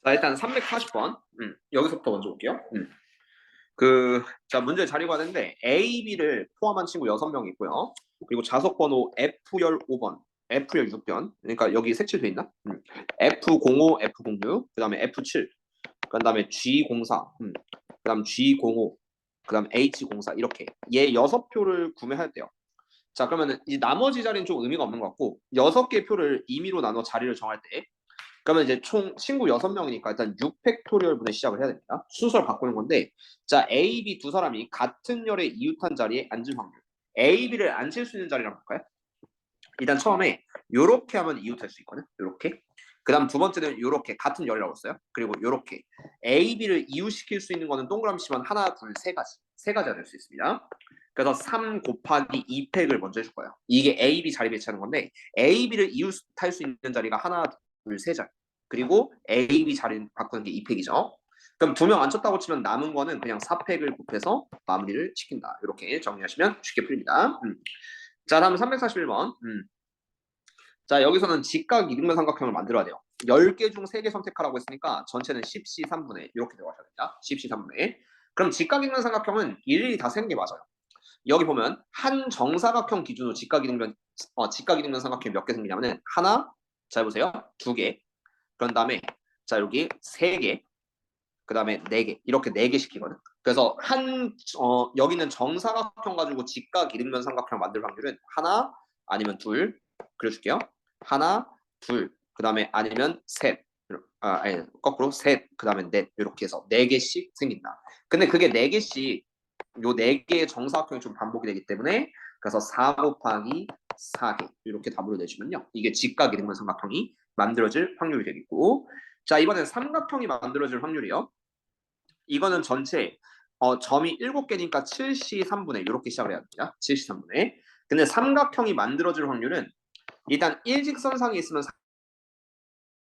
자, 일단 340번. 여기서부터 먼저 볼게요. 자, 문제 자료가 되는데, A, B를 포함한 친구 6명 있고요. 그리고 자석 번호 F열 5번, F열 6번. 그러니까 여기 색칠돼 있나? F05, F06, 그 다음에 F7, 그 다음에 G04, 그 다음 G05, 그 다음 H04, 이렇게. 얘 6표를 구매할 때요. 자, 그러면은 이 나머지 자리는 좀 의미가 없는 것 같고, 6개 표를 임의로 나눠 자리를 정할 때, 그러면 이제 총 친구 6명이니까 일단 6팩토리얼분의 시작을 해야 됩니다. 순서를 바꾸는 건데, 자, A, B 두 사람이 같은 열에 이웃한 자리에 앉을 확률. A, B를 앉힐 수 있는 자리라고 볼까요? 일단 처음에 요렇게 하면 이웃할 수 있거든. 요렇게. 그 다음 두 번째는 요렇게 같은 열이라고 했어요. 그리고 요렇게 A, B를 이웃시킬 수 있는 거는 동그라미 치면 하나, 둘, 세 가지. 세 가지가 될 수 있습니다. 그래서 3 곱하기 2팩을 먼저 해줄 거예요. 이게 A, B 자리 배치하는 건데 A, B를 이웃할 수 있는 자리가 하나, 둘, 세 자리. 그리고 A, B 자리 바꾸는 게 2팩이죠. 그럼 2명 안 쳤다고 치면 남은 거는 그냥 4팩을 곱해서 마무리를 시킨다. 이렇게 정리하시면 쉽게 풀립니다. 자, 다음 341번. 자, 여기서는 직각 이등변 삼각형을 만들어야 돼요. 10개 중 3개 선택하라고 했으니까 전체는 10시 3분의 이렇게 들어가셔야 됩니다. 10시 3분의. 그럼 직각 이등변 삼각형은 일일이 다 세는 게 맞아요. 여기 보면 한 정사각형 기준으로 직각 이등변 삼각형이 몇 개 생기냐면은 하나, 잘 보세요. 2개. 그런 다음에 자, 여기 3개. 그다음에 4개. 이렇게 4개 시키거든. 그래서 여기는 정사각형 가지고 직각 이등변 삼각형 만들 확률은 하나 아니면 둘. 그려줄게요. 하나, 둘. 그다음에 아니면 셋. 아니, 거꾸로 셋. 그다음에 넷. 이렇게 해서 4개씩 생긴다. 근데 그게 4개씩 요 4개의 정사각형이 좀 반복이 되기 때문에 그래서 4 곱하기 4개 이렇게 답으로 내주면요. 이게 직각 이등변 삼각형이 만들어질 확률이 되겠고, 자, 이번엔 삼각형이 만들어질 확률이요. 이거는 전체 점이 7개니까 7시 3분의 이렇게 시작을 해야 됩니다. 7시 3분의. 근데 삼각형이 만들어질 확률은 일단 일직선상에 있으면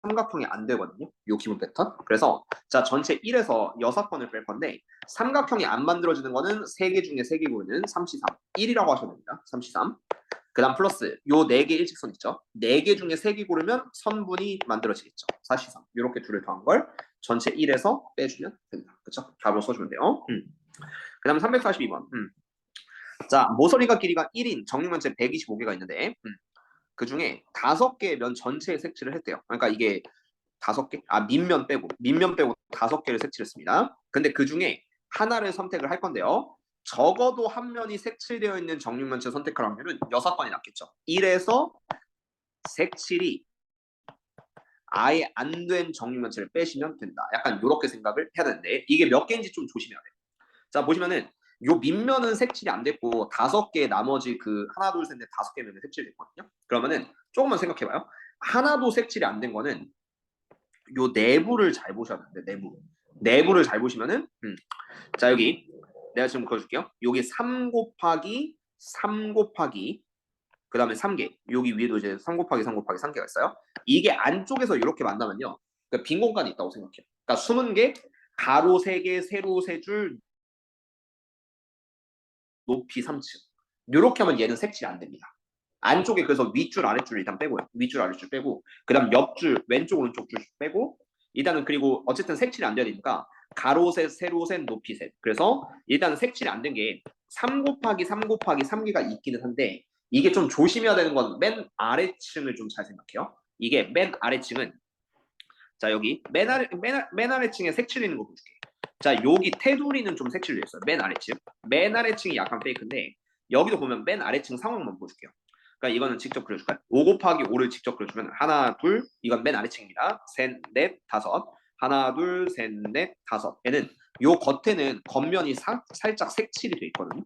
삼각형이 안 되거든요. 요 기본 패턴. 그래서 자, 전체 1에서 6번을 뺄 건데 삼각형이 안 만들어지는 거는 3개 중에 3개 고르는 3시3. 1이라고 하셔도 됩니다. 3시3. 그 다음 플러스 요 4개 일직선 있죠. 4개 중에 3개 고르면 선분이 만들어지겠죠. 4시3. 이렇게 둘을 더한 걸 전체 1에서 빼주면 됩니다. 그쵸? 답으로 써주면 돼요. 그 다음 342번. 자, 모서리가 길이가 1인 정육면체 125개가 있는데 그 중에 5개의 면 전체에 색칠을 했대요. 그러니까 이게 5개? 밑면 빼고 5개를 색칠했습니다. 근데 그 중에 하나를 선택을 할 건데요. 적어도 한 면이 색칠되어 있는 정육면체 선택할 확률은 6번이 낫겠죠. 1에서 색칠이 아예 안 된 정육면체를 빼시면 된다. 약간 이렇게 생각을 해야 되는데 이게 몇 개인지 좀 조심해야 돼요. 자, 보시면은 요 밑면은 색칠이 안 됐고 5개 나머지 그 하나 둘 셋 넷 5개 면에 색칠됐거든요. 그러면은 조금만 생각해봐요. 하나도 색칠이 안 된 거는 요 내부를 잘 보셔야 되는데 내부를 잘 보시면은 자, 여기 내가 지금 그려줄게요. 여기 3 곱하기 3 곱하기 그 다음에 3개. 여기 위에도 이제 3 곱하기 3 곱하기 3개가 있어요. 이게 안쪽에서 이렇게 만나면요. 그러니까 빈 공간이 있다고 생각해요. 그러니까 숨은 게 가로 3개, 세로 3줄, 높이 3층. 이렇게 하면 얘는 색칠이 안 됩니다. 안쪽에 그래서 윗줄 아랫줄 일단 빼고요. 윗줄 아랫줄 빼고 그다음 옆줄 왼쪽 오른쪽 줄 빼고 일단은 그리고 어쨌든 색칠이 안 돼야 되니까 가로 셋 세로 셋 높이 셋. 그래서 일단은 색칠이 안 된 게 3 곱하기 3 곱하기 3개가 있기는 한데 이게 좀 조심해야 되는 건 맨 아래층을 좀 잘 생각해요. 이게 맨 아래층은 자, 여기 맨 아래층에 색칠 있는 거 볼게요. 자, 여기 테두리는 좀 색칠돼 있어요. 맨 아래층이 약간 페이크인데 여기도 보면 맨 아래층 상황만 보여줄게요. 그러니까 이거는 직접 그려줄까요? 5 곱하기 5를 직접 그려주면 하나, 둘, 이건 맨 아래층입니다. 셋, 넷, 다섯. 하나, 둘, 셋, 넷, 다섯. 얘는 요 겉에는 겉면이 살짝 색칠이 돼 있거든요.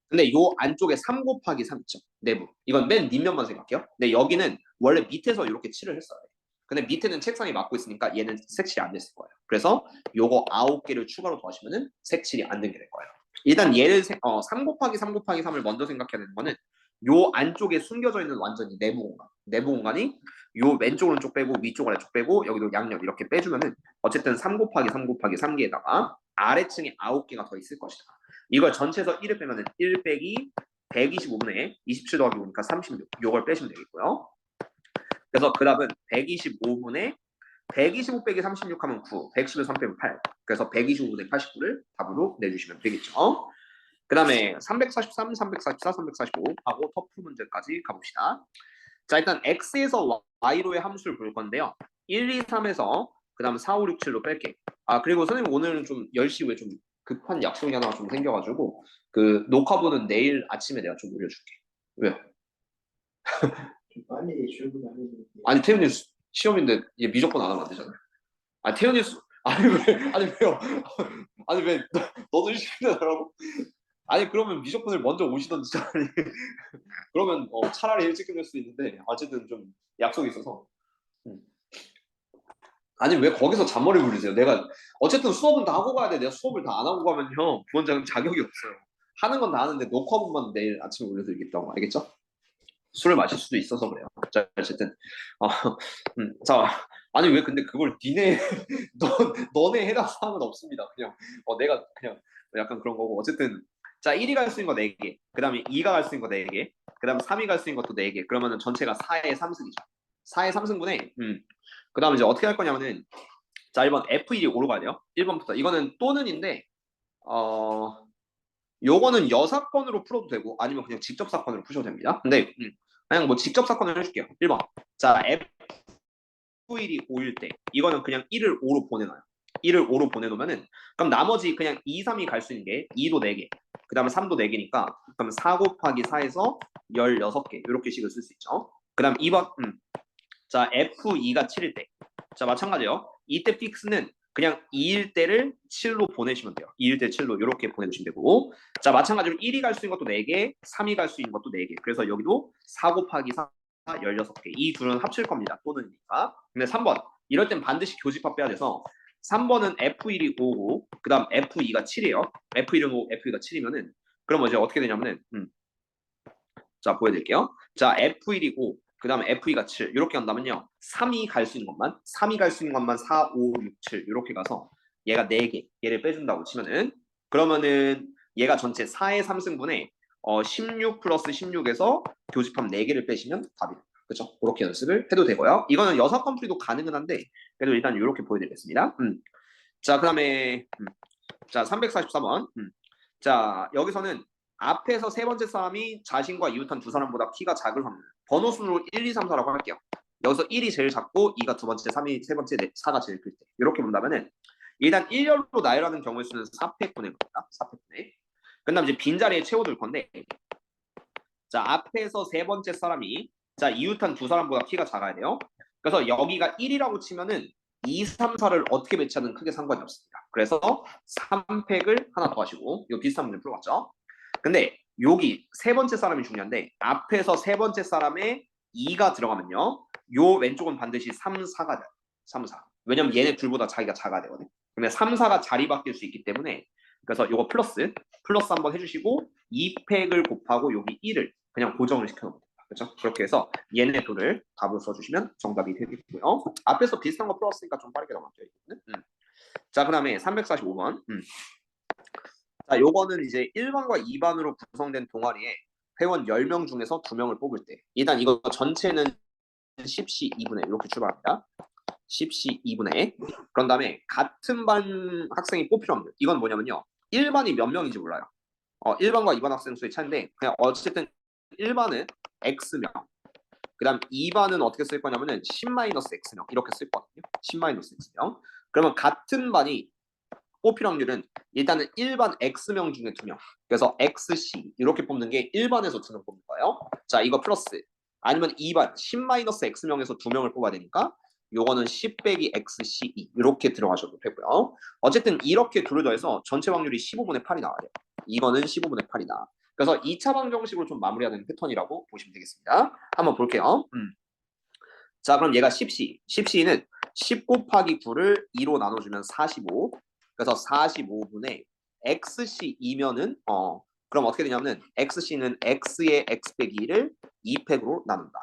근데 요 안쪽에 3 곱하기 3 있죠. 내부. 이건 맨 밑면만 생각해요. 근데 여기는 원래 밑에서 이렇게 칠을 했어요. 근데 밑에는 책상이 막고 있으니까 얘는 색칠이 안 됐을 거예요. 그래서 요거 9개를 추가로 더하시면은 색칠이 안 된 게 될 거예요. 일단 얘를 3 곱하기 3 곱하기 3을 먼저 생각해야 되는 거는 요 안쪽에 숨겨져 있는 완전히 내부 공간. 내부 공간이 요 왼쪽 오른쪽 빼고 위쪽 아래쪽 빼고 여기도 양옆 이렇게 빼주면은 어쨌든 3 곱하기 3 곱하기 3개에다가 아래층에 9개가 더 있을 것이다. 이걸 전체에서 1을 빼면은 1 빼기 125분의 27 더하기 5니까 36. 요걸 빼시면 되겠고요. 그래서 그 답은 125분의 125 빼기 36 하면 9, 110에서 3 빼면 8. 그래서 125분의 89를 답으로 내주시면 되겠죠. 그 다음에 343, 344, 345 하고 터프 문제까지 가봅시다. 자, 일단 x에서 y로의 함수를 볼 건데요. 1, 2, 3에서 그 다음 4, 5, 6, 7로 뺄게. 아, 그리고 선생님 오늘은 좀 10시 후에 좀 급한 약속이 하나 좀 생겨가지고 그 녹화본은 내일 아침에 내가 좀 올려줄게. 왜요? 빨리 출근하는. 아니 태훈이 시험인데 얘 미적분 안 하면 안 되잖아요. 아니 태훈이 아니 왜 아니 왜요? 아니 왜 너도 시키더라고? 아니 그러면 미적분을 먼저 오시던지 차라리 그러면 차라리 일찍 끝낼 수 있는데 어쨌든 좀 약속이 있어서. 아니 왜 거기서 잔머리 굴리세요? 내가 어쨌든 수업은 다 하고 가야 돼. 내가 수업을 다 안 하고 가면요 부원장은 자격이 없어요. 하는 건 다 하는데 녹화본만 내일 아침에 올려드리겠다고. 알겠죠? 술을 마실 수도 있어서 그래요. 자, 어쨌든 자, 아니 왜 근데 그걸 니네 너네 해당 사항은 없습니다. 그냥 내가 그냥 약간 그런 거고. 어쨌든 자 1이 갈 수 있는 거 4개, 그 다음에 2가 갈 수 있는 거 4개, 그 다음에 3이 갈 수 있는 것도 4개. 그러면은 전체가 4의 3승이죠. 4의 3승분에 그 다음에 이제 어떻게 할 거냐면은 자 1번 F1이 5로 가야 돼요. 1번부터 이거는 또는인데 요거는 여사건으로 풀어도 되고 아니면 그냥 직접 사건으로 푸셔도 됩니다. 근데 그냥 뭐 직접 사건을 해줄게요. 1번. 자 F1이 5일 때 이거는 그냥 1을 5로 보내놔요. 1을 5로 보내놓으면은 그럼 나머지 그냥 2, 3이 갈 수 있는 게 2도 4개, 그 다음에 3도 4개니까 그럼 4 곱하기 4에서 16개 이렇게 식을 쓸 수 있죠. 그 다음 2번 자 F2가 7일 때 자 마찬가지요. 이때 픽스는 그냥 2일 때를 7로 보내시면 돼요. 2일 때 7로 이렇게 보내주시면 되고 자 마찬가지로 1이 갈 수 있는 것도 4개, 3이 갈 수 있는 것도 4개. 그래서 여기도 4 곱하기 4 16개. 이 둘은 합칠 겁니다. 또는이니까. 근데 3번 이럴 땐 반드시 교집합 빼야 돼서 3번은 F1이 5고 그 다음 F2가 7이에요. F1은 5, F2가 7이면은 그럼 이제 어떻게 되냐면은 자 보여드릴게요. 자 F1이 5, 그 다음에 F2가 7 이렇게 한다면요 3이 갈 수 있는 것만 3이 갈 수 있는 것만 4, 5, 6, 7 이렇게 가서 얘가 4개 얘를 빼준다고 치면은 그러면은 얘가 전체 4의 3승분에 16 플러스 16에서 교집합 4개를 빼시면 답입니다. 그렇죠? 그렇게 연습을 해도 되고요. 이거는 6건 풀이도 가능은 한데 그래도 일단 이렇게 보여드리겠습니다. 자, 그 다음에 자 344번 자 여기서는 앞에서 세 번째 사람이 자신과 이웃한 두 사람보다 키가 작을 확률 번호 순으로 1, 2, 3, 4라고 할게요. 여기서 1이 제일 작고 2가 두 번째, 3이 세 번째, 4가 제일 클 때 이렇게 본다면은 일단 1열로 나열하는 경우의 수는 4팩분의 겁니다. 4팩분의. 그 다음 이제 빈자리에 채워둘 건데 자 앞에서 세 번째 사람이 자 이웃한 두 사람보다 키가 작아야 돼요. 그래서 여기가 1이라고 치면은 2, 3, 4를 어떻게 배치하든 크게 상관이 없습니다. 그래서 3팩을 하나 더 하시고 이거 비슷한 문제 풀어봤죠. 근데 여기 세 번째 사람이 중요한데 앞에서 세 번째 사람에 2가 들어가면요 요 왼쪽은 반드시 3, 4가 돼요. 3, 4. 왜냐면 얘네 둘보다 자기가 작아야 되거든. 근데 3, 4가 자리 바뀔 수 있기 때문에 그래서 요거 플러스 한번 해주시고 2팩을 곱하고 여기 1을 그냥 고정을 시켜놓으면 됩니다. 그렇죠? 그렇게 해서 얘네 둘을 답으로 써주시면 정답이 되겠고요. 앞에서 비슷한 거 풀었으니까 좀 빠르게 넘어갈게요. 자, 그 다음에 345번. 자, 요거는 이제 1반과 2반으로 구성된 동아리에 회원 10명 중에서 2명을 뽑을 때 일단 이거 전체는 10시 2분에 이렇게 출발합니다. 10시 2분에 그런 다음에 같은 반 학생이 뽑힐 확률 이건 뭐냐면요 1반이 몇 명인지 몰라요. 1반과 2반 학생 수의 차인데 그냥 어쨌든 1반은 X명 그 다음 2반은 어떻게 쓸 거냐면은 10-X명 이렇게 쓸 거거든요. 10-X명 그러면 같은 반이 뽑힐 확률은 일단은 1반 X명 중에 2명 그래서 XC 이렇게 뽑는 게 1반에서 2명 뽑는 거예요. 자 이거 플러스 아니면 2반 10-X명에서 2명을 뽑아야 되니까 요거는 10 빼기 XC2 이렇게 들어가셔도 되고요. 어쨌든 이렇게 둘을 더해서 전체 확률이 15분의 8이 나와야 돼요. 이거는 15분의 8이다. 그래서 2차 방정식으로 좀 마무리하는 패턴이라고 보시면 되겠습니다. 한번 볼게요. 자 그럼 얘가 10C는 10 곱하기 9를 2로 나눠주면 45 그래서 45분의 XC2면은 그럼 어떻게 되냐면은 XC는 X의 X 빼기 1을 2팩으로 나눈다.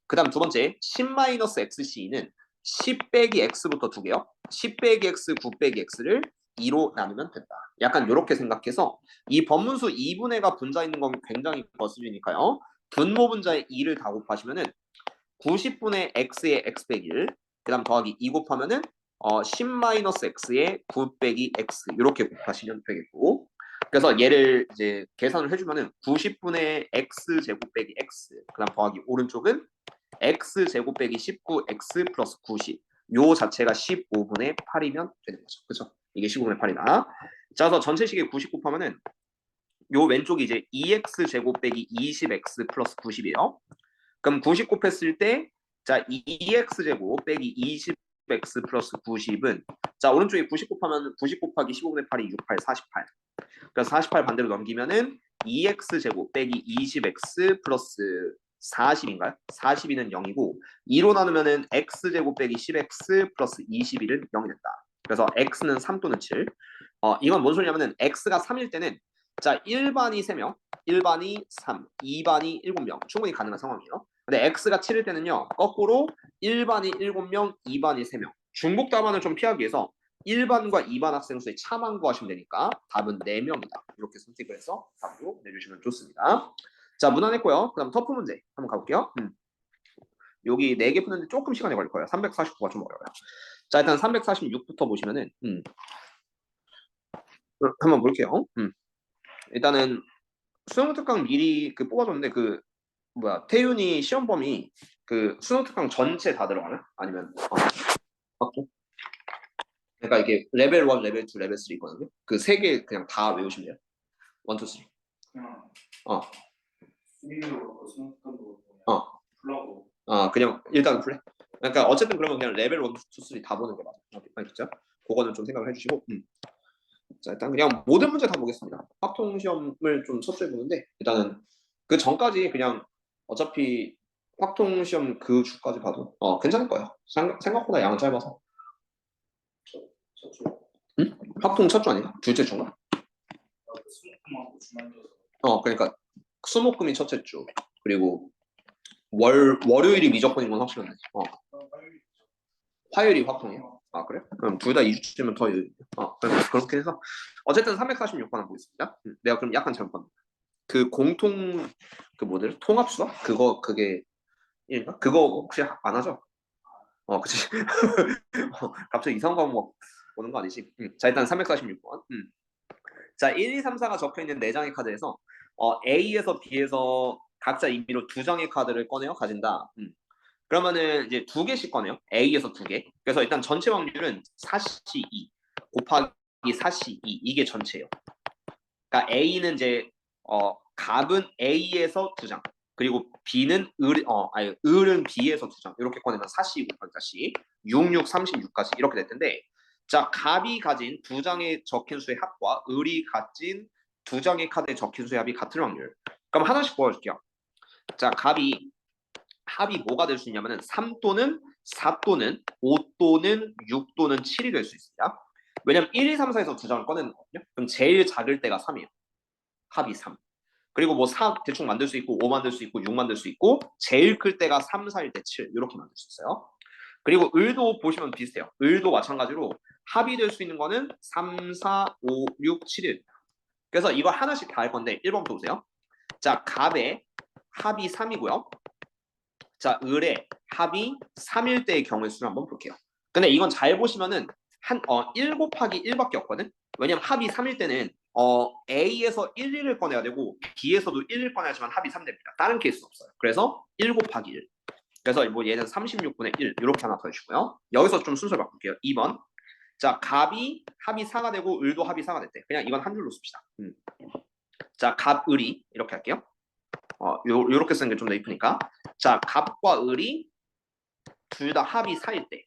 그 다음 두 번째 10-XC는 10 빼기 X부터 두 개요. 10 빼기 X, 9 빼기 X를 2로 나누면 된다. 약간 이렇게 생각해서 이 번문수 2분의가 분자 있는 건 굉장히 거슬리니까요. 분모 분자의 2를 다 곱하시면은 90분의 X의 X 빼기 1 그다음 더하기 2 곱하면은 10-x에 9 빼기 x 이렇게 곱하시면 되겠고 그래서 얘를 이제 계산을 해주면은 90분의 x 제곱 빼기 x 그다음 더하기 오른쪽은 x 제곱 빼기 19x 플러스 90 요 자체가 15분의 8이면 되는 거죠. 그렇죠? 이게 15분의 8이다. 자, 그래서 전체식에 90 곱하면은 요 왼쪽이 이제 2x 제곱 빼기 20x 플러스 90이에요. 그럼 90 곱했을 때 자 2x 제곱 빼기 20x 플러스 90은 자 오른쪽에 90 곱하면 90 곱하기 15분의 8이 68, 48. 그래서 48 반대로 넘기면은 2x 제곱 빼기 20x 플러스 40인가요? 42는 0이고 2로 나누면은 x 제곱 빼기 10x 플러스 21은 0이 된다. 그래서 x는 3 또는 7. 이건 뭔 소리냐면은 x가 3일 때는 자 1반이 3명, 1반이 3, 2반이 7명 충분히 가능한 상황이에요. 근데 x가 7일 때는요. 거꾸로 1반이 7명, 2반이 3명. 중복 답안을 좀 피하기 위해서 1반과 2반 학생 수의 차만 구하시면 되니까 답은 4명이다. 이렇게 선택을 해서 답으로 내주시면 좋습니다. 자, 무난했고요. 그다음 터프 문제 한번 가볼게요. 여기 4개 푸는데 조금 시간이 걸릴 거예요. 349가 좀 어려워요. 자, 일단 346부터 보시면은 한번 볼게요. 일단은 수능 특강 미리 그 뽑아줬는데 그 뭐야 태윤이 시험 범위 그 수능 특강 전체 다 들어가나? 아니면 맞죠? 그러니까 이게 레벨 1, 레벨 2, 레벨 3 있거든요. 그 3개 그냥 다 외우시면 돼요. 1, 2, 3. 어. 그냥 일단 플레. 그러니까 어쨌든 그러면 그냥 레벨 1, 2, 3 다 보는 게 맞아. 그죠? 그거는 좀 생각을 해주시고. 자 일단 그냥 모든 문제 다 보겠습니다. 확통 시험을 좀 첫째 보는데 일단은 그 전까지 그냥 어차피 확통 시험 그 주까지 봐도 괜찮을 거예요. 생각보다 양은 짧아서. 응? 확통 첫 주 아닌가? 둘째 주인가? 그러니까 수목금이 첫째 주 그리고 월요일이 미적분인 건 확실하네. 화요일이 확통이에요. 아 그래? 그럼 둘 다 2주쯤은 더 그렇게 해서 어쨌든 346번 한번 보겠습니다. 내가 그럼 약간 잘못 봤네. 그 공통 그 뭐들 통합수학 그게 일인가? 그거 혹시 안 하죠? 그치. 갑자기 이상한 과목 오는 거 아니지? 자 일단 346번. 자 1, 2, 3, 4가 적혀 있는 4장의 카드에서 A에서 B에서 각자 임의로 2장의 카드를 꺼내어 가진다. 그러면은 이제 2개씩 꺼내요. A에서 2개. 그래서 일단 전체 확률은 4C 2 곱하기 4C 2 이게 전체예요. 그러니까 A는 이제 갑은 A에서 2장. 그리고 B는 을은 B에서 2장. 이렇게 꺼내면 4C 곱하기 4C 66, 36까지 이렇게 될 텐데 자, 갑이 가진 2장의 적힌 수의 합과 을이 가진 2장의 카드에 적힌 수의 합이 같을 확률. 그럼 하나씩 보여줄게요. 자, 합이 뭐가 될 수 있냐면은 3 또는 4 또는 5 또는 6 또는 7이 될 수 있습니다. 왜냐면 1, 2, 3, 4에서 2장을 꺼내는 거거든요. 그럼 제일 작을 때가 3이에요. 합이 3. 그리고 뭐 4 대충 만들 수 있고 5 만들 수 있고 6 만들 수 있고 제일 클 때가 3, 4일 때 7 이렇게 만들 수 있어요. 그리고 을도 보시면 비슷해요. 을도 마찬가지로 합이 될 수 있는 거는 3, 4, 5, 6, 7일. 그래서 이거 하나씩 다 할 건데 1번부터 보세요. 자, 갑의 합이 3이고요. 자, 을의 합이 3일 때의 경우의 수를 한번 볼게요. 근데 이건 잘 보시면은 1 곱하기 1밖에 없거든. 왜냐면 합이 3일 때는 A에서 1, 1을 꺼내야 되고 B에서도 1을 꺼내야지만 합이 3 됩니다. 다른 케이스는 없어요. 그래서 1 곱하기 1. 그래서 뭐 얘는 36분의 1 이렇게 하나 더 해주고요. 여기서 좀 순서를 바꿀게요. 2번. 자, 갑이 합이 4가 되고 을도 합이 4가 됐대. 그냥 이건 한 줄로 씁시다. 자, 갑, 을이 이렇게 할게요. 요렇게 쓰는 게 좀 더 이쁘니까. 자, 갑과 을이 둘 다 합이 4일 때.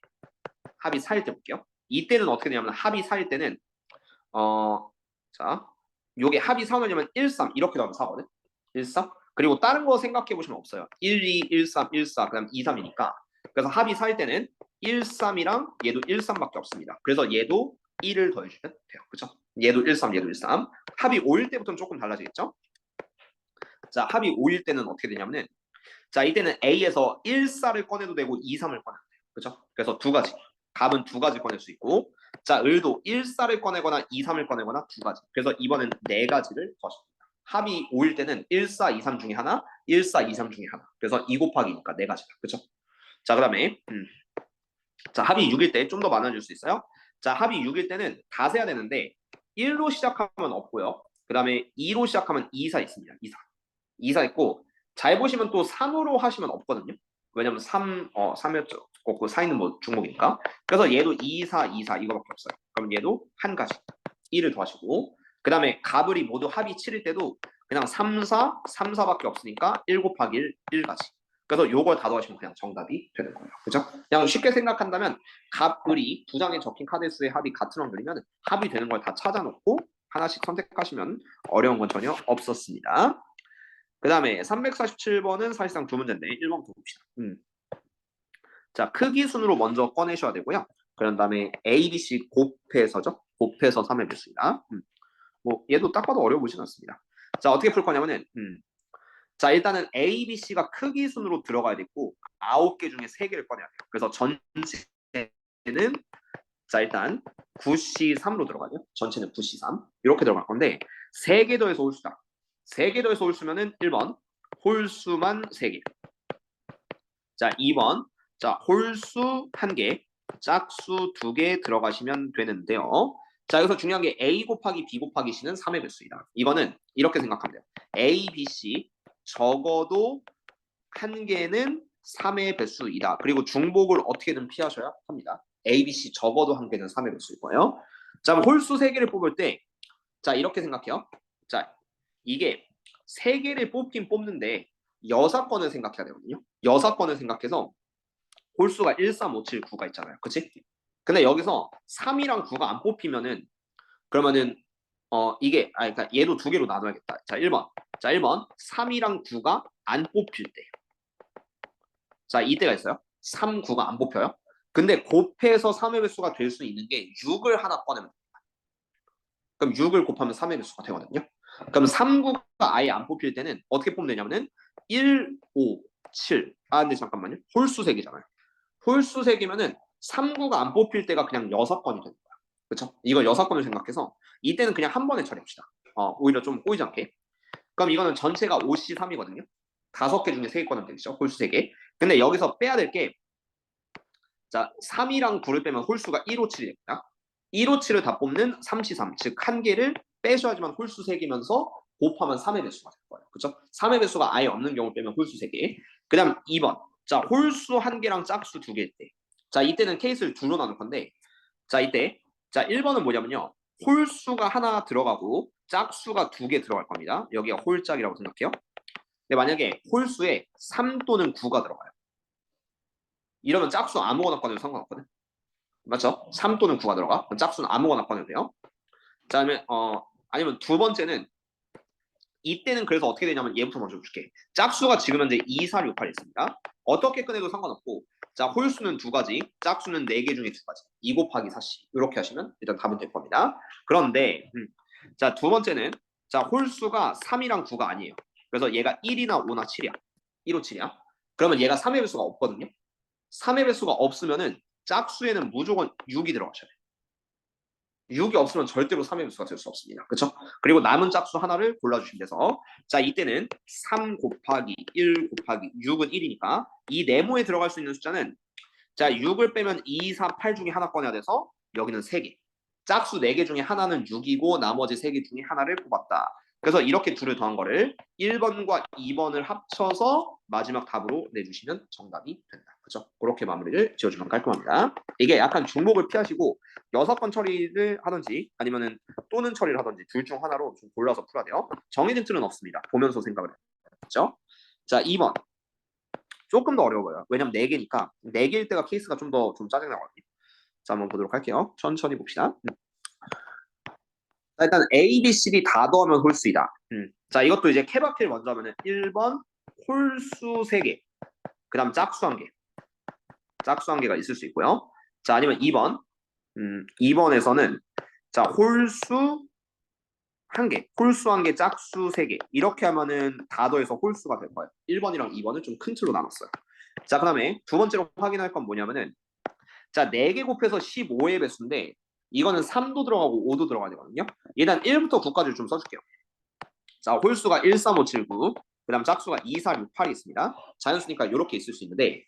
합이 4일 때 볼게요. 이때는 어떻게 되냐면 합이 4일 때는 자, 요게 합이 4냐면 1, 3 이렇게 나오면 4거든. 1, 3. 그리고 다른 거 생각해 보시면 없어요. 1, 2, 1, 3, 1, 4 그다음 2, 3이니까. 그래서 합이 4일 때는 1, 3이랑 얘도 1, 3밖에 없습니다. 그래서 얘도 1을 더해주면 돼요. 그렇죠? 얘도 1, 3, 얘도 1, 3. 합이 5일 때부터는 조금 달라지겠죠? 자, 합이 5일 때는 어떻게 되냐면은 자, 이때는 A에서 1, 4를 꺼내도 되고 2, 3을 꺼내도 돼요. 그렇죠? 그래서 두 가지. 갑은 두 가지 꺼낼 수 있고 자, 을도 1, 4를 꺼내거나 2, 3을 꺼내거나 두 가지. 그래서 이번엔 네 가지를 더십니다. 합이 5일 때는 1, 4, 2, 3 중에 하나, 1, 4, 2, 3 중에 하나. 그래서 2 곱하기니까 네 가지다. 그렇죠? 자, 그다음에 자, 합이 6일 때 좀 더 많아질 수 있어요. 자, 합이 6일 때는 다 세야 되는데 1로 시작하면 없고요. 그 다음에 2로 시작하면 2사 있습니다. 2사. 2사 있고 잘 보시면 또 3으로 하시면 없거든요. 왜냐면 3였죠. 그 4있는 뭐 중목이니까. 그래서 얘도 2, 4, 2, 4 이거밖에 없어요. 그럼 얘도 한 가지. 1을 더하시고 그 다음에 가불이 모두 합이 7일 때도 그냥 3, 4, 3, 4밖에 없으니까 1 곱하기 1, 1가지. 그래서 요걸 다 더하시면 그냥 정답이 되는 거예요. 그죠? 그냥 쉽게 생각한다면 갑을이 두 장에 적힌 카드 수의 합이 같은 확률이면 합이 되는 걸 다 찾아놓고 하나씩 선택하시면 어려운 건 전혀 없었습니다. 그 다음에 347번은 사실상 두 문제인데 1번부터 봅시다. 자, 크기 순으로 먼저 꺼내셔야 되고요. 그런 다음에 A, B, C 곱해서죠. 곱해서 3의 배수이다. 뭐 얘도 딱 봐도 어려워 보진 않습니다. 자, 어떻게 풀 거냐면은 자, 일단은 A, B, C가 크기 순으로 들어가야 되고 9개 중에 3개를 꺼내야 돼요. 그래서 전체는 자, 일단 9C3로 들어가죠. 전체는 9C3 이렇게 들어갈 건데 3개 더해서 홀수다. 3개 더해서 홀수면은 1번 홀수만 3개. 자, 2번 자, 홀수 1개, 짝수 2개 들어가시면 되는데요. 자, 여기서 중요한 게 A 곱하기 B 곱하기 C는 3의 배수이다. 이거는 이렇게 생각하면 돼요. A, B, C 적어도 1개는 3의 배수이다. 그리고 중복을 어떻게든 피하셔야 합니다. A, B, C 적어도 1개는 3의 배수일 거예요. 자, 홀수 3개를 뽑을 때 자, 이렇게 생각해요. 자, 이게 3개를 뽑긴 뽑는데 여사건을 생각해야 되거든요. 여사건을 생각해서 홀수가 1, 3, 5, 7, 9가 있잖아요. 그치? 근데 여기서 3이랑 9가 안 뽑히면은 그러면은 이게 그러니까 얘도 두 개로 나눠야겠다. 자, 1번. 자, 1번. 3이랑 9가 안 뽑힐 때. 자, 이때가 있어요. 3, 9가 안 뽑혀요. 근데 곱해서 3의 배수가 될 수 있는 게 6을 하나 꺼내면 됩니다. 그럼 6을 곱하면 3의 배수가 되거든요. 그럼 3, 9가 아예 안 뽑힐 때는 어떻게 뽑으면 되냐면은 1, 5, 7. 근데 잠깐만요. 홀수 색이잖아요. 홀수 색이면은 3, 9가 안 뽑힐 때가 그냥 6건이 되는 거야. 그렇죠? 이걸 6건을 생각해서 이때는 그냥 한 번에 처리합시다. 오히려 좀 꼬이지 않게. 그럼 이거는 전체가 5C3이거든요. 5개 중에 3개 꺼내면 되겠죠. 홀수 3개. 근데 여기서 빼야 될 게 자, 3이랑 9를 빼면 홀수가 1, 5, 7이 됩니다. 1, 5, 7을 다 뽑는 3C3. 즉, 한 개를 빼셔야지만 홀수 3개면서 곱하면 3의 배수가 될 거예요. 그렇죠? 3의 배수가 아예 없는 경우 빼면 홀수 3개. 그 다음 2번. 자, 홀수 1개랑 짝수 2개일 때. 자, 이때는 케이스를 둘로 나눌 건데 자, 이때 자, 1번은 뭐냐면요. 홀수가 하나 들어가고 짝수가 2개 들어갈 겁니다. 여기가 홀짝이라고 생각해요. 근데 만약에 홀수에 3 또는 9가 들어가요. 이러면 짝수 아무거나 꺼내도 상관없거든. 맞죠? 3 또는 9가 들어가. 그럼 짝수는 아무거나 꺼내도 돼요. 자, 그다음에 아니면 두 번째는 이때는 그래서 어떻게 되냐면 얘부터 먼저 줄게. 짝수가 지금 현재 2, 4, 6, 8 있습니다. 어떻게 꺼내도 상관없고 자, 홀수는 2가지, 짝수는 4개 중에 2가지. 2 곱하기 4씩 이렇게 하시면 일단 답은 될 겁니다. 그런데 자, 두 번째는 자, 홀수가 3이랑 9가 아니에요. 그래서 얘가 1이나 5나 7이야. 1, 5, 7이야. 그러면 얘가 3의 배수가 없거든요. 3의 배수가 없으면은 짝수에는 무조건 6이 들어가셔야 돼요. 6이 없으면 절대로 3의 배수가 될 수 없습니다. 그렇죠? 그리고 남은 짝수 하나를 골라주시면 돼서 자, 이때는 3 곱하기 1 곱하기 6은 1이니까 이 네모에 들어갈 수 있는 숫자는 자, 6을 빼면 2, 4, 8 중에 하나 꺼내야 돼서 여기는 3개. 짝수 4개 중에 하나는 6이고 나머지 3개 중에 하나를 뽑았다. 그래서 이렇게 둘을 더한 거를 1번과 2번을 합쳐서 마지막 답으로 내주시면 정답이 된다. 그렇죠? 그렇게 마무리를 지어주면 깔끔합니다. 이게 약간 중복을 피하시고 6번 처리를 하든지 아니면은 또는 처리를 하든지 둘 중 하나로 좀 골라서 풀어야 돼요. 정해진 틀은 없습니다. 보면서 생각을 해요. 그렇죠? 자, 2번. 조금 더 어려워 보여요. 왜냐면 4개니까 4개일 때가 케이스가 좀 더 좀 짜증나거든요. 자, 한번 보도록 할게요. 천천히 봅시다. 자, 일단 A, B, C, D 다 더하면 홀수이다. 자, 이것도 이제 케바케를 먼저 하면은 1번 홀수 3개. 그 다음 짝수 1개. 짝수 1개가 있을 수 있고요. 자, 아니면 2번. 2번에서는 자, 홀수 1개. 홀수 1개, 짝수 3개. 이렇게 하면은 다 더해서 홀수가 될 거예요. 1번이랑 2번을 좀 큰 틀로 나눴어요. 자, 그 다음에 두 번째로 확인할 건 뭐냐면은 자, 4개 곱해서 15의 배수인데 이거는 3도 들어가고 5도 들어가야 되거든요. 일단 1부터 9까지 좀 써줄게요. 자, 홀수가 1, 3, 5, 7, 9. 그 다음 짝수가 2, 4, 6, 8이 있습니다. 자연수니까 이렇게 있을 수 있는데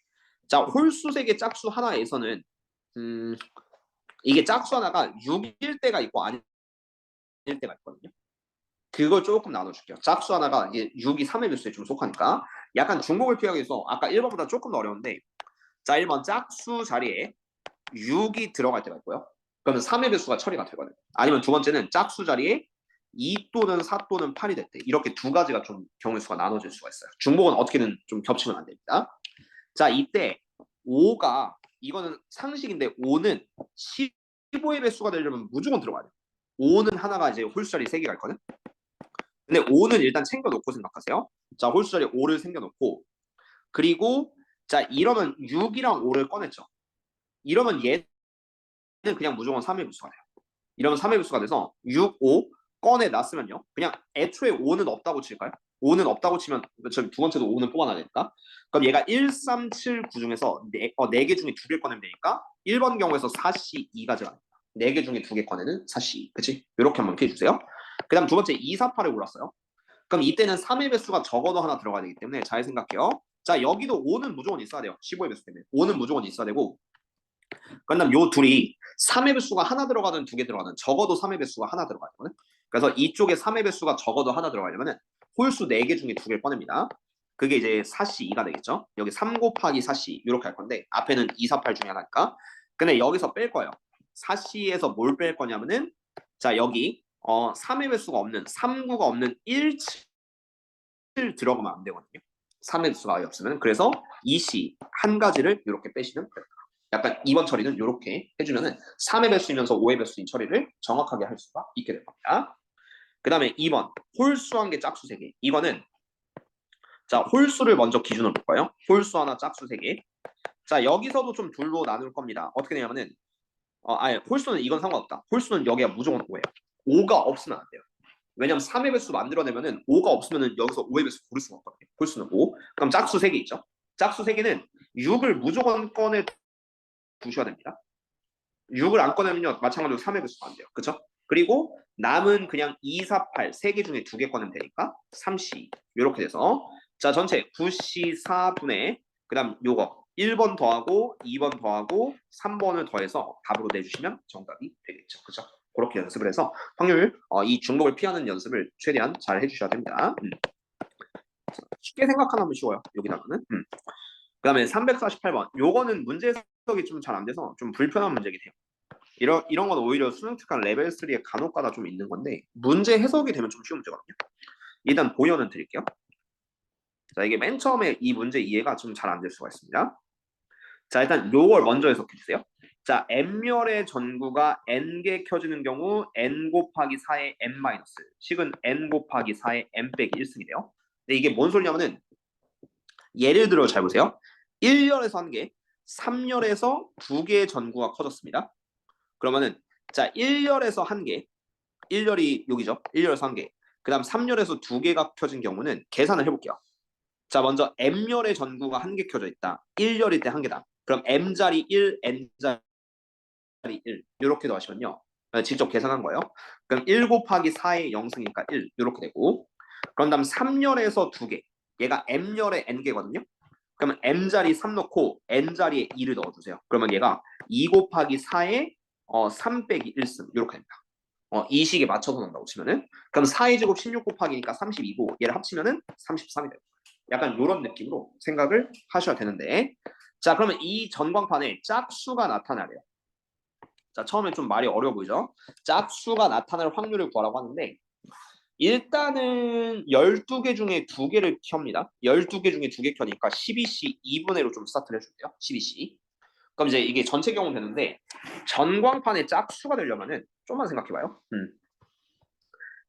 자, 홀수 3개 짝수 하나에서는 이게 짝수 하나가 6일 때가 있고 아닐 때가 있거든요. 그걸 조금 나눠줄게요. 짝수 하나가 이게 6이 3의 배수에 좀 속하니까 약간 중복을 피하기 위해서 아까 1번보다 조금 더 어려운데 자 1번 짝수 자리에 6이 들어갈 때가 있고요. 그러면 3의 배수가 처리가 되거든요. 아니면 두 번째는 짝수 자리에 2 또는 4 또는 8이 될 때 이렇게 두 가지가 좀 경우의 수가 나눠질 수가 있어요. 중복은 어떻게든 좀 겹치면 안 됩니다. 자 이때 5가 이거는 상식인데 5는 15의 배수가 되려면 무조건 들어가야 돼요. 5는 하나가 이제 홀수 자리 3개가 있거든. 근데 5는 일단 챙겨놓고 생각하세요. 자 홀수 자리 5를 챙겨놓고 그리고 자 이러면 6이랑 5를 꺼냈죠. 이러면 얘는 그냥 무조건 3의 배수가 돼요. 이러면 3의 배수가 돼서 6, 5 꺼내놨으면요. 그냥 애초에 5는 없다고 칠까요? 5는 없다고 치면 두 번째도 5는 뽑아놔야 되니까. 그럼 얘가 1, 3, 7, 9 중에서 4개 중에 2개 꺼내면 되니까 1번 경우에서 4C 2가 들어갑니다. 4개 중에 2개 꺼내는 4C 2. 그치? 이렇게 한번 피해주세요. 그 다음 두 번째 2, 4, 8을 골랐어요. 그럼 이때는 3의 배수가 적어도 하나 들어가야 되기 때문에 잘 생각해요. 자 여기도 5는 무조건 있어야 돼요. 15의 배수 때문에 5는 무조건 있어야 되고 그다음 요 둘이 3의 배수가 하나 들어가든 2개 들어가든 적어도 3의 배수가 하나 들어가야 되거든. 그래서 이쪽에 3의 배수가 적어도 하나 들어가려면은 홀수 4개 중에 2개를 꺼냅니다. 그게 이제 4C2가 되겠죠. 여기 3 곱하기 4C 이렇게 할 건데 앞에는 2, 4, 8 중에 하나니까. 근데 여기서 뺄 거예요. 4C에서 뭘 뺄 거냐면은 자 여기 3의 배수가 없는 3, 9가 없는 1, 7 들어가면 안 되거든요. 3의 배수가 아예 없으면. 그래서 2C 한 가지를 이렇게 빼시면 돼요. 약간 2번 처리는 이렇게 해주면은 3의 배수이면서 5의 배수인 처리를 정확하게 할 수가 있게 될 겁니다. 그 다음에 2번 홀수 한 개 짝수 3개. 이거는 자 홀수를 먼저 기준으로 볼 거예요. 홀수 하나 짝수 3개. 자 여기서도 좀 둘로 나눌 겁니다. 어떻게 되냐면은 아예 홀수는 이건 상관없다. 홀수는 여기가 무조건 5예요. 5가 없으면 안 돼요. 왜냐면 3의 배수 만들어내면은 5가 없으면은 여기서 5의 배수 고를 수가 없거든요. 홀수는 5. 그럼 짝수 3개 있죠. 짝수 3개는 6을 무조건 꺼내 두셔야 됩니다. 6을 안 꺼내면요 마찬가지로 3의 배수가 안 돼요. 그쵸? 그리고 남은 그냥 2, 4, 8 3개 중에 2개 꺼내면 되니까 3C 이렇게 돼서 자 전체 9C 4분의 그 다음 요거 1번 더하고 2번 더하고 3번을 더해서 답으로 내주시면 정답이 되겠죠. 그쵸? 그렇게 연습을 해서 확률 이 중복을 피하는 연습을 최대한 잘 해주셔야 됩니다. 쉽게 생각하면 쉬워요. 여기다가는. 그 다음에 348번 요거는 문제 해석이 좀 잘 안 돼서 좀 불편한 문제긴 해요. 이런 건 오히려 수능 특강 레벨 3에 간혹가다 좀 있는 건데 문제 해석이 되면 좀 쉬운 문제거든요. 일단 보여는 드릴게요. 자 이게 맨 처음에 이 문제 이해가 좀 잘 안 될 수가 있습니다. 자 일단 요걸 먼저 해석해 주세요. 자 n멸의 전구가 n개 켜지는 경우 n 곱하기 4의 n 마이너스 식은 n 곱하기 4의 n 빼기 1승이 돼요. 근데 이게 뭔 소리냐면은 예를 들어 잘 보세요. 1열에서 1개, 3열에서 2개의 전구가 커졌습니다. 그러면은 자 1열에서 1개, 1열이 여기죠. 1열에서 1개. 그 다음 3열에서 2개가 켜진 경우는 계산을 해볼게요. 자 먼저 m열의 전구가 1개 켜져 있다. 1열일 때 1개다. 그럼 m자리 1, n자리 1 이렇게 더하시면요. 직접 계산한 거예요. 그럼 1 곱하기 4의 0승이니까 1 이렇게 되고 그런 다음 3열에서 2개. 얘가 m열의 n개거든요. 그러면 m자리 3 넣고 n자리에 2를 넣어주세요. 그러면 얘가 2 곱하기 4의 3 빼기 1승 이렇게 됩니다. 이 식에 맞춰서 넣는다고 치면은 그럼 4의 제곱 16 곱하기니까 32고 얘를 합치면은 33이 돼요. 약간 이런 느낌으로 생각을 하셔야 되는데 자 그러면 이 전광판에 짝수가 나타나래요. 자 처음에 좀 말이 어려워 보이죠? 짝수가 나타날 확률을 구하라고 하는데 일단은 12개 중에 2개를 켭니다. 12개 중에 2개 켜니까 12C 2분의 1로 좀 스타트를 해줄게요. 12C. 그럼 이제 이게 전체 경우 되는데 전광판에 짝수가 되려면은 좀만 생각해봐요.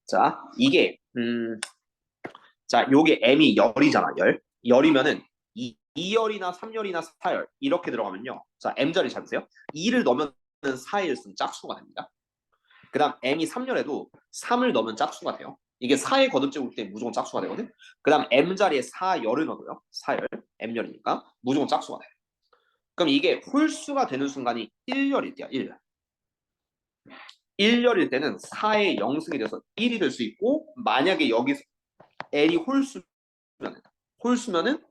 자 이게 자 요게 m이 열이잖아. 열이면은 2열이나 3열이나 4열 이렇게 들어가면요. 자 m자리 잡으세요. 2를 넣으면 4의 1승 짝수가 됩니다. 그 다음 m이 3열에도 3을 넣으면 짝수가 돼요. 이게 4의 거듭제곱 때 무조건 짝수가 되거든. 그 다음 m자리에 4열을 넣어요. 4열 m열이니까 무조건 짝수가 돼요. 그럼 이게 홀수가 되는 순간이 1열일 때야. 1열. 1열일 때는 4의 0승이 돼서 1이 될 수 있고 만약에 여기서 L이 홀수면은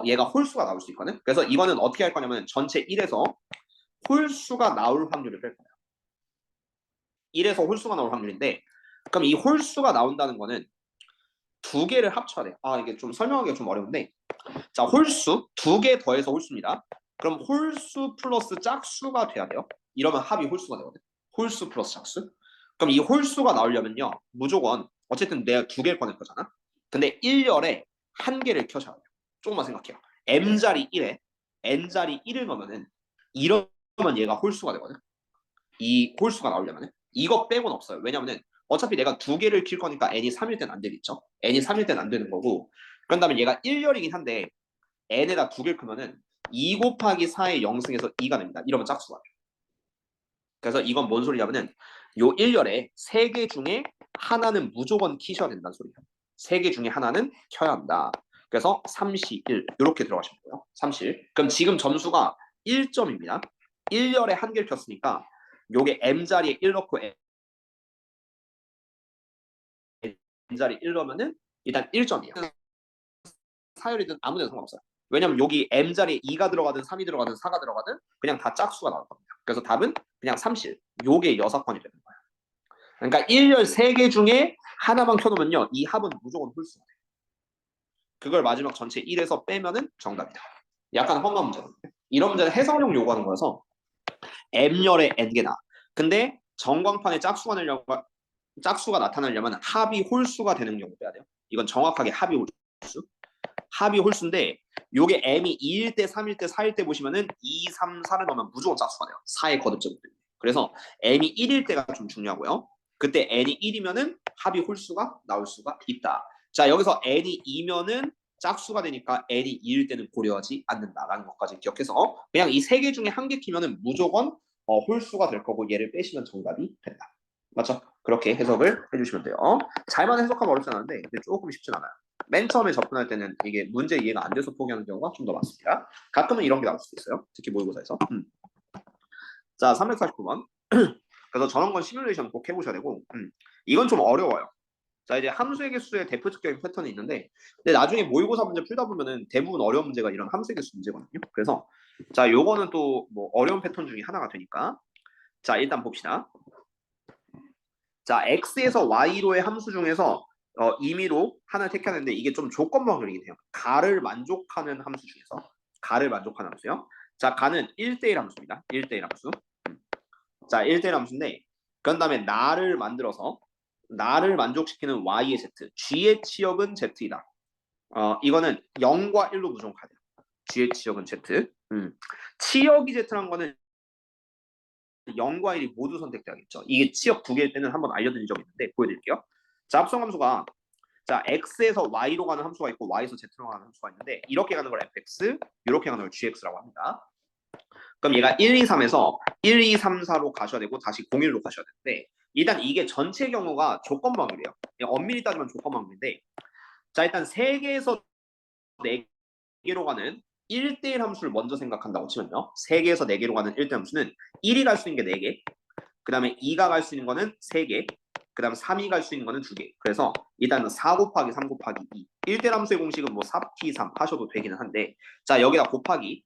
얘가 홀수가 나올 수 있거든. 그래서 이거는 어떻게 할 거냐면 전체 1에서 홀수가 나올 확률을 뺄 거예요. 1에서 홀수가 나올 확률인데 그럼 이 홀수가 나온다는 거는 두 개를 합쳐야 돼요. 이게 좀 설명하기가 좀 어려운데 자, 홀수 두 개 더해서 홀수입니다. 그럼 홀수 플러스 짝수가 돼야 돼요. 이러면 합이 홀수가 되거든. 홀수 플러스 짝수. 그럼 이 홀수가 나오려면요. 무조건 어쨌든 내가 두 개를 꺼낼 거잖아. 근데 1열에 한 개를 켜셔야 돼요. 조금만 생각해요. m자리 1에 n자리 1을 넣으면은 이러면 얘가 홀수가 되거든. 이 홀수가 나오려면은 이거 빼고는 없어요. 왜냐면은 어차피 내가 두 개를 킬 거니까 n이 3일 땐 안 되겠죠. n이 3일 땐 안 되는 거고 그런 다음에 얘가 1열이긴 한데 n에다 두 개를 크면은 2 곱하기 4의 0승에서 2가 됩니다. 이러면 짝수가 돼요. 그래서 이건 뭔 소리냐면은 요 1열에 3개 중에 하나는 무조건 키셔야 된다는 소리예요. 3개 중에 하나는 켜야 한다. 그래서 3시 1 이렇게 들어가시면 돼요. 3시 1. 그럼 지금 점수가 1점입니다. 1열에 한 개를 켰으니까 요게 m자리에 1 넣고 n자리에 1 넣으면은 일단 1점이에요. 사열이든 아무 데나 상관없어요. 왜냐면 여기 m자리에 2가 들어가든 3이 들어가든 4가 들어가든 그냥 다 짝수가 나올 겁니다. 그래서 답은 그냥 30. 요게 여사건이 되는 거예요. 그러니까 1열 3개 중에 하나만 켜놓으면요. 이 합은 무조건 홀수가 돼요. 그걸 마지막 전체 1에서 빼면은 정답이다. 약간 험한 문제거든요. 이런 문제는 해석력 요구하는 거라서 m열의 n개나. 근데 전광판에 짝수가 나타나려면 합이 홀수가 되는 경우 빼야 돼요. 이건 정확하게 합이 홀수. 합이 홀수인데 요게 m이 2일 때, 3일 때, 4일 때 보시면은 2, 3, 4를 넣으면 무조건 짝수가 돼요. 4의 거듭제곱 때문에. 그래서 m이 1일 때가 좀 중요하고요. 그때 n이 1이면은 합이 홀수가 나올 수가 있다. 자, 여기서 n이 2면은 짝수가 되니까 n이 2일 때는 고려하지 않는다라는 것까지 기억해서 그냥 이 세 개 중에 한 개 키면은 무조건 홀수가 될 거고 얘를 빼시면 정답이 된다. 맞죠? 그렇게 해석을 해주시면 돼요. 잘만 해석하면 어렵진 않은데 근데 조금 쉽진 않아요. 맨 처음에 접근할 때는 이게 문제 이해가 안 돼서 포기하는 경우가 좀 더 많습니다. 가끔은 이런 게 나올 수도 있어요. 특히 모의고사에서. 자, 349번. 그래서 저런 건 시뮬레이션 꼭 해보셔야 되고 이건 좀 어려워요. 자, 이제 함수의 개수의 대표적인 패턴이 있는데 근데 나중에 모의고사 문제 풀다 보면은 대부분 어려운 문제가 이런 함수의 개수 문제거든요. 그래서 자, 요거는 또 뭐 어려운 패턴 중에 하나가 되니까 자, 일단 봅시다. 자, x에서 y로의 함수 중에서 임의로 하나를 택하는데 이게 좀 조건방정이긴 해요. 가를 만족하는 함수 중에서 가를 만족하는 함수요. 자, 가는 1대1 함수입니다. 1대1 함수. 자, 1대1 함수인데 그런 다음에 나를 만들어서 나를 만족시키는 y의 z, g의 치역은 z이다. 이거는 0과 1로 무조건 가야 돼요. g의 치역은 z. 치역이 z란 거는 0과 1이 모두 선택돼야겠죠. 이게 치역 두 개일 때는 한번 알려드린 적이 있는데 보여드릴게요. 자, 합성함수가 자, x에서 y로 가는 함수가 있고 y에서 z로 가는 함수가 있는데 이렇게 가는 걸 fx, 이렇게 가는 걸 gx라고 합니다. 그럼 얘가 1, 2, 3에서 1, 2, 3, 4로 가셔야 되고 다시 0, 1로 가셔야 되는데 일단 이게 전체 경우가 조건방울이에요. 엄밀히 따지면 조건방울인데 자, 일단 3개에서 4개로 가는 1대1 함수를 먼저 생각한다고 치면요. 3개에서 4개로 가는 1대1 함수는 1이 갈 수 있는 게 4개, 그 다음에 2가 갈 수 있는 거는 3개, 그 다음 3이 갈 수 있는 거는 2개. 그래서 일단은 4 곱하기 3 곱하기 2. 1대1 함수의 공식은 뭐 4p3 하셔도 되기는 한데 자, 여기다 곱하기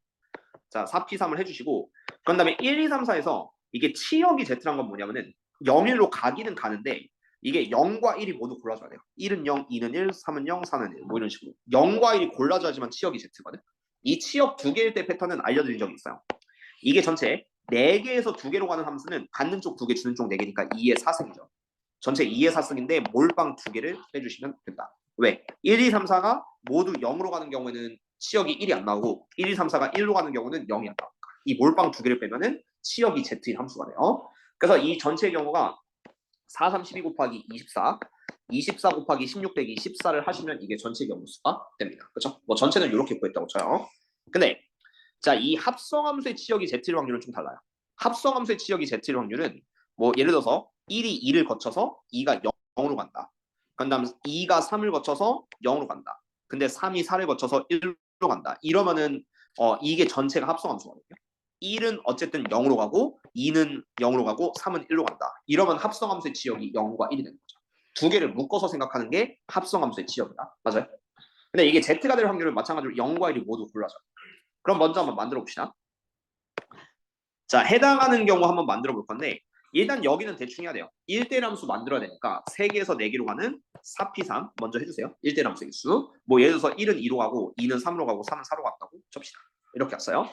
자, 4p3을 해주시고 그런 다음에 1, 2, 3, 4에서 이게 치역이 z란 건 뭐냐면은 0, 1로 가기는 가는데 이게 0과 1이 모두 골라줘야 돼요. 1은 0, 2는 1, 3은 0, 4는 1. 뭐 이런 식으로. 0과 1이 골라줘야지만 치역이 z거든. 이 치역 두 개일 때 패턴은 알려드린 적이 있어요. 이게 전체 4개에서 2개로 가는 함수는 받는 쪽 2개, 주는 쪽 4개니까 2의 4승이죠. 전체 2의 4승인데 몰빵 2개를 빼주시면 된다. 왜? 1, 2, 3, 4가 모두 0으로 가는 경우에는 치역이 1이 안 나오고 1, 2, 3, 4가 1로 가는 경우는 0이 안 나옵니다. 이 몰빵 2개를 빼면은 치역이 z인 함수가 돼요. 그래서 이 전체의 경우가 4, 3, 12 곱하기 24, 24 곱하기 16 빼기 14를 하시면 이게 전체 경우수가 됩니다. 그렇죠? 뭐 전체는 이렇게 구했다고 쳐요. 근데 자, 이 합성함수의 치역이 z일 확률은 좀 달라요. 합성함수의 치역이 z일 확률은 뭐 예를 들어서 1이 2를 거쳐서 2가 0으로 간다. 그 다음 2가 3을 거쳐서 0으로 간다. 근데 3이 4를 거쳐서 1로 간다. 이러면은 이게 전체가 합성함수거든요. 1은 어쨌든 0으로 가고 2는 0으로 가고 3은 1로 간다. 이러면 합성함수의 치역이 0과 1이 되는 거죠. 두 개를 묶어서 생각하는 게 합성함수의 치역이다. 맞아요? 근데 이게 z가 될 확률은 마찬가지로 0과 1이 모두 골라져요. 그럼 먼저 한번 만들어 봅시다. 자, 해당하는 경우 한번 만들어 볼 건데 일단 여기는 대충 해야 돼요. 1대1 함수 만들어야 되니까 3개에서 4개로 가는 4p3 먼저 해주세요. 1대1 함수 개수. 뭐 예를 들어서 1은 2로 가고 2는 3로 가고 3은 4로 갔다고 칩시다. 이렇게 왔어요.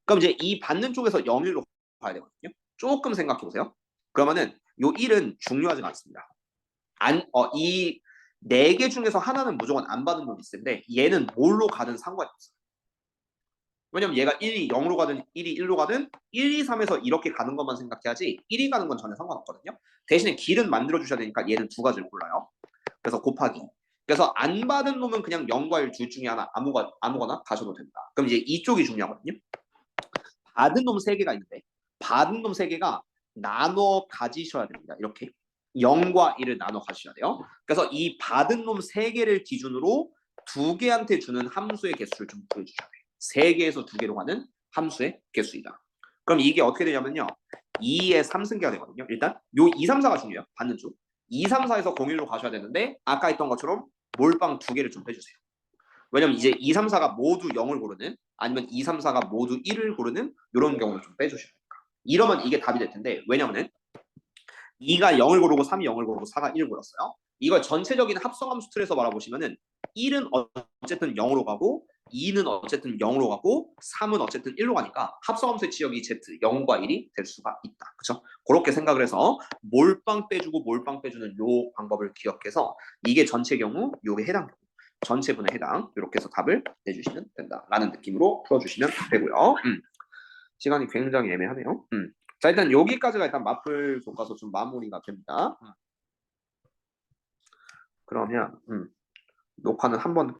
그럼 이제 이 받는 쪽에서 0, 1로 가야 되거든요. 조금 생각해 보세요. 그러면은 요 1은 중요하지가 않습니다. 이 4개 중에서 하나는 무조건 안 받은 놈이 있을 텐데 얘는 뭘로 가든 상관이 없어요. 왜냐면 얘가 1이 0으로 가든 1이 1로 가든 1, 2, 3에서 이렇게 가는 것만 생각해야지 1이 가는 건 전혀 상관없거든요. 대신에 길은 만들어 주셔야 되니까 얘는 두 가지를 골라요. 그래서 곱하기. 그래서 안 받은 놈은 그냥 0과 1 둘 중에 하나 아무거나 가셔도 됩니다. 그럼 이제 이쪽이 중요하거든요. 받은 놈 3개가 있는데 받은 놈 3개가 나눠 가지셔야 됩니다. 이렇게 0과 1을 나눠 가셔야 돼요. 그래서 이 받은 놈 3개를 기준으로 2개한테 주는 함수의 개수를 좀 구해주셔야 돼요. 3개에서 2개로 가는 함수의 개수이다. 그럼 이게 어떻게 되냐면요. 2의 3승계가 되거든요. 일단 요 2, 3, 4가 중요해요. 받는 쪽. 2, 3, 4에서 01로 가셔야 되는데 아까 했던 것처럼 몰빵 2개를 좀 해주세요. 왜냐면 이제 2, 3, 4가 모두 0을 고르는 아니면 2, 3, 4가 모두 1을 고르는 이런 경우를 좀 빼주셔야 됩니다. 이러면 이게 답이 될 텐데 왜냐면은 2가 0을 고르고 3이 0을 고르고 4가 1을 고르었어요. 이걸 전체적인 합성함수 틀에서 바라보시면은 1은 어쨌든 0으로 가고 2는 어쨌든 0으로 가고 3은 어쨌든 1로 가니까 합성함수의 지역이 Z 0과 1이 될 수가 있다. 그렇죠? 그렇게 생각을 해서 몰빵 빼주고 몰빵 빼주는 요 방법을 기억해서 이게 전체 경우 요게 해당 경우 전체분에 해당 이렇게 해서 답을 내주시면 된다라는 느낌으로 풀어주시면 되고요. 시간이 굉장히 애매하네요. 자 일단 여기까지가 일단 마플 교과서 좀 마무리가 됩니다. 그러면 녹화는 한번